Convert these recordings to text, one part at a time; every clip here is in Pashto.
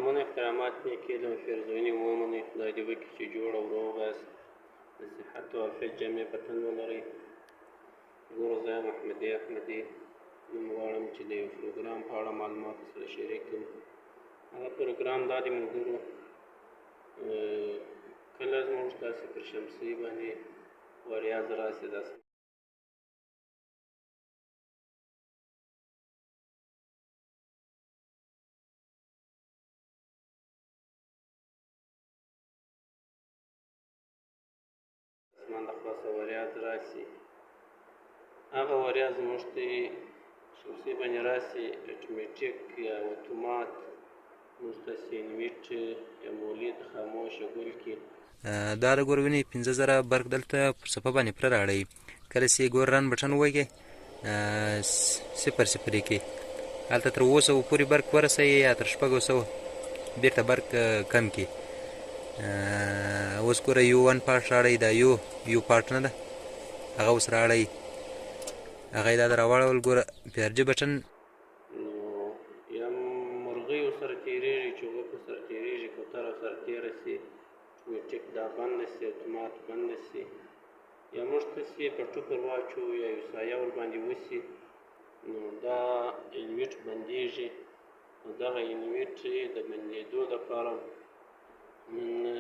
سلامونه احترامات نیکې له پیرزوینې ومنئ. خدای دې وکړي چې جوړ او روغ یاست، د صحت او عافیت جامې په تن ولرئ. ګورو زه یم احمدي نن غواړم چې د یو پروګرام په اړه معلومات سره شریک کړم. هغه پروګرام دا دی ملګرو، کله زموږ تاسې پر شمسۍ باندې وریځ راسي، داسې اسمان د خلاصه وریځ راسي. هغه وریځ زموږ ته شمسۍ باندې راسي اټومیټیک یا اتومات، موږ تاسې انویټر یا مولد خاموشه ګل کې دا د ګور ویني 15000 برق دلته پر صفحه باندې پر راړی. کله چې ګور رن بټن ووهئ 0 کې هلته تر 900 پورې برق ورسوي یا تر 600 بیرته برق کم کې. اوس ګوره U1 پارټ راړی، دا یو پارټ نه ده، هغه اوس راړی، هغه یې دا در راواړول. ګوره PRG بټن نو یا مرغۍ ورسره تېرېږي، چوغک ورسره تېرېږي، کوتره ورسره تېره سي، اټومیټیک دا بنده سي، اتومات بنده سي، یا موږ تاسې په ټوکر واچوو یا یو سایه ورباندې وسي، نو دا انویټ بندېږي. نو دغه انویټ د بندېدو لپاره نن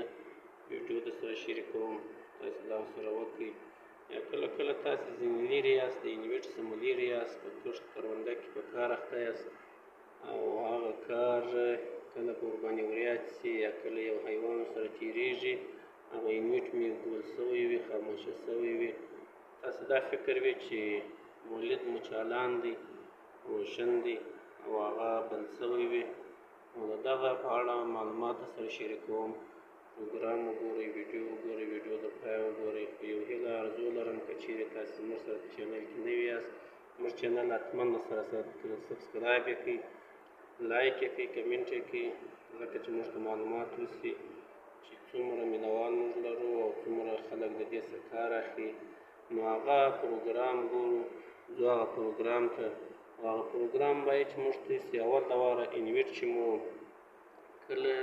ویډیو درسره شریکوم، تاسې دا ورسره وکړئ. یا کله کله تاسې ځینې لرې یاست، د انویټ څخه مو لرې یاست، په کښت کرونده کې په کار اخته یاست او هغه کار کله به ورباندې وریاد سي یا کله یو حیوان ورسره تېرېږي، هغه انویټ مې ګل سوی وي، خاموشه سوی وي، تاسې دا فکر وي چې مولد مو چالان دی، روشن دی او هغه بند سوی وي. نو د دغه په اړه معلومات سره شریکوم. پروګرام وګورئ، ویډیو وګورئ، ویډیو د پای وګورئ. په یو هیله آرزو لرم که چیرې تاسې زموږ سره په چینل کې نوي یاست، زموږ چینل حتما سره سبسکرایب یې کړئ، لایک یې کړئ، کمنټ یې کړئ، ځکه چې موږ ته معلومات وسي چې څومره مینوال موږ لرو او څومره خلک د دې څخه کار اخلي. نو هغه پروګرام ګورو، ځو هغه پروګرام ته. هغه پروګرام باید چې موږ ته اول د واره انویټ چې مو کله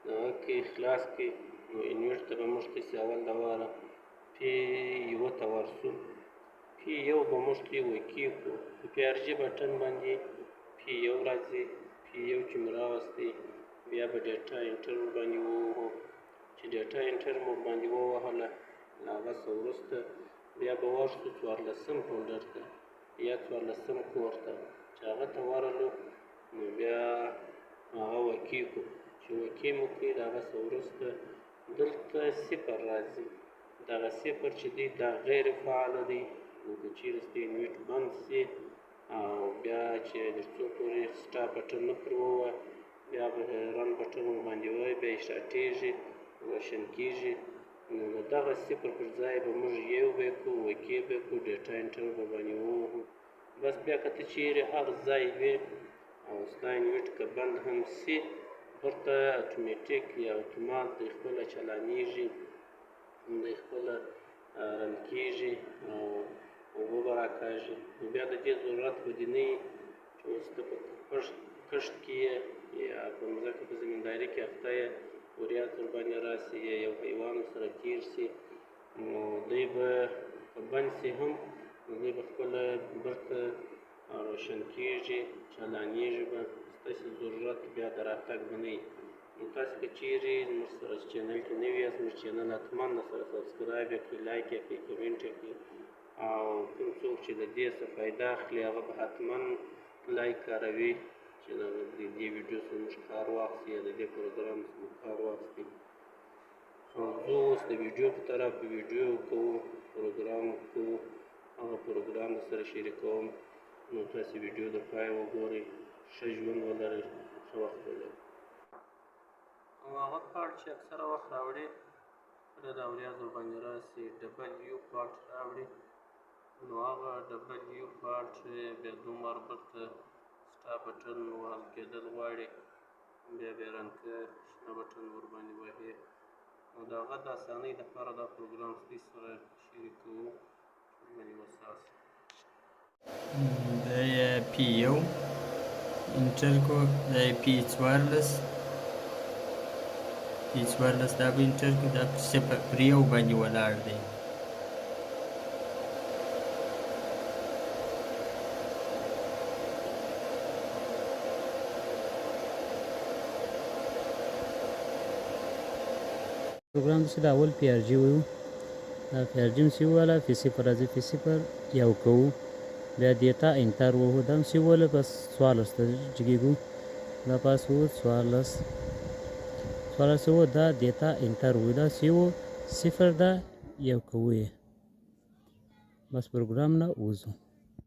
هغه کې خلاص کړي، نو انویټ ته به موږ ته اول د واره P1 ته ورسو. P1 به موږ ته وکیږو، په PRG بټن باندې P1 راځي. P1 چې مو راوستی بیا به ډیټا انټر ورباندې ووهو. چې ډیټا انټر مو ورباندې ووهله، له هغه څه وروسته بیا به ورشو 14 فولډر ته یا 14 کور ته، چې هغه ته ورغلو نو بیا هغه وکیږو. چې وکې مو کړي د هغه څه وروسته دلته 0 راځي. دغه 0 چې دی دا غیر فعاله دی، نو که چیرې ستاسې انویټ بند سي او بیا چې در څو پورې سټاپ بټن نه پر ووهه، بیا به رن بټن ورباندې ووهئ، بیا یې سټارټېږي، روشن کېږي. نو د دغه 0 پر ځای به موږ یو به یې کړو، وکې به یې کړو، ډیټا انټر به باندې ووهو. بس بیا که ته چیرې هر ځای وي او ستا انویټ که بند هم سي، ورته اټومیټیک یا اتومات دی خپله چالانېږي، دی خپله رن کېږي او اوبه به راکاږي. نو بیا د دې ضرورت به دې نه وي چې اوس ته په کښت کې یې یا په مځکه په زمینداري کې اخته یې، وریځ ورباندې راسي یا یو حیوان ورسره تېر سي، نو دی به که بند سي هم نو دی به خپله بیرته روشن کېږي، چالانېږي به، ستاسې ضرورت بیا د راتګ به نه وي. نو تاسې که چیرې زموږ سره چینل کې نوي یاست، زموږ چینل حتما سره سبسکرایب یې کړئ، لایک یې کړئ، کمنټ یې کړئ، او کوم څوک چې د دې څخه فایده اخلي هغه به حتما لایک کاروي چې د دې ویډیو څخه موږ کار واخلي یا د دې پروګرام څخه کار واخلي. نو زه اوس د ویډیو په طرف ویډیو کوو، پروګرام کوو، هغه پروګرام درسره شریکوم. نو تاسې ویډیو د پای وګورئ، ښه ژوند ولرئ، ښه وخت ولرئ. او هغه پارټ چې اکثره وخت راوړي کله د وریځ ورباندې راسي W پارټ راوړي، نو هغه W پارټ بیا دومره بیرته سټاپ بټن وهل کېدل غواړي، بیا به یې رن کړه، شنه بټن ورباندې وهي. نو د هغه د اسانۍ لپاره دا پروګرام ستاسې سره شریکوو، ورباندې وساسئ. دا یې P1 انټر کو، دا یې P14 چې 14 دا به انټر کې دا صفر پر یو باندې ولاړ دی. پروګرام چې د اول پی آر جي وایو دا پی آر جي هم چې وواله فی صفر راځي فی صفر یو کوو بیا دیتا انټر ووهو دا هم چې وواله بس 14 ته جګېږو دا پاس وو 14 وو دا دیتا انټر وو دا چې وو صفر ده یو کوو یې بس پروګرام نه وځو.